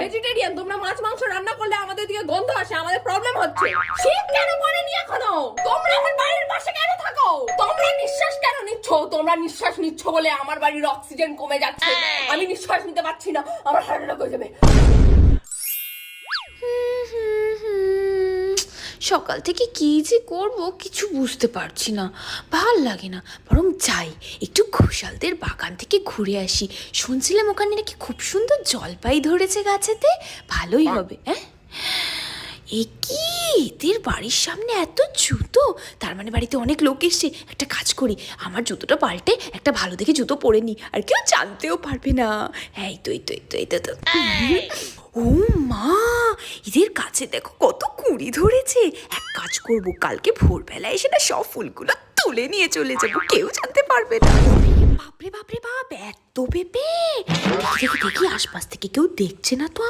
Vegetarian, তোমরা মাছ মাংস রান্না করলে আমাদের দিকে গন্ধ আসে, আমাদের প্রবলেম হচ্ছে। শীত কেন পড়েনি এখনো? তোমরা আমার বাড়ির পাশে কেন থাকো? তোমরা নিঃশ্বাস কেন নিচ্ছ? তোমরা নিঃশ্বাস নিচ্ছ বলে আমার বাড়ির অক্সিজেন কমে যাচ্ছে, আমি নিঃশ্বাস নিতে পারছি না, আমার হার্ট অ্যাটাক হয়ে যাবে। সকাল থেকে কি যে করব কিছু বুঝতে পারছি না, ভাল লাগে না। বরং যাই একটু ঘোষালদের বাগান থেকে ঘুরে আসি। শুনছিলাম ওখানে নাকি খুব সুন্দর জলপাই ধরেছে গাছেতে, ভালোই হবে। হ্যাঁ, এ কি, এদের বাড়ির সামনে এত জুতো, তার মানে বাড়িতে অনেক লোক এসছে। একটা কাজ করি, আমার জুতোটা পাল্টে একটা ভালো দেখে জুতো পরে নি, আর কেউ জানতেও পারবে না। হ্যাঁ, এই তো ও মা, এদের কাছে দেখো কত কুড়ি ধরেছে। এক কাজ করব, কালকে ভোরবেলায় এসে না সব ফুলগুলো তুলে নিয়ে চলে যাবো, কেউ জানতে পারবে না। বাপরে বাপ, এত পেঁপে! দেখি আশপাশ থেকে কেউ দেখছে না তো।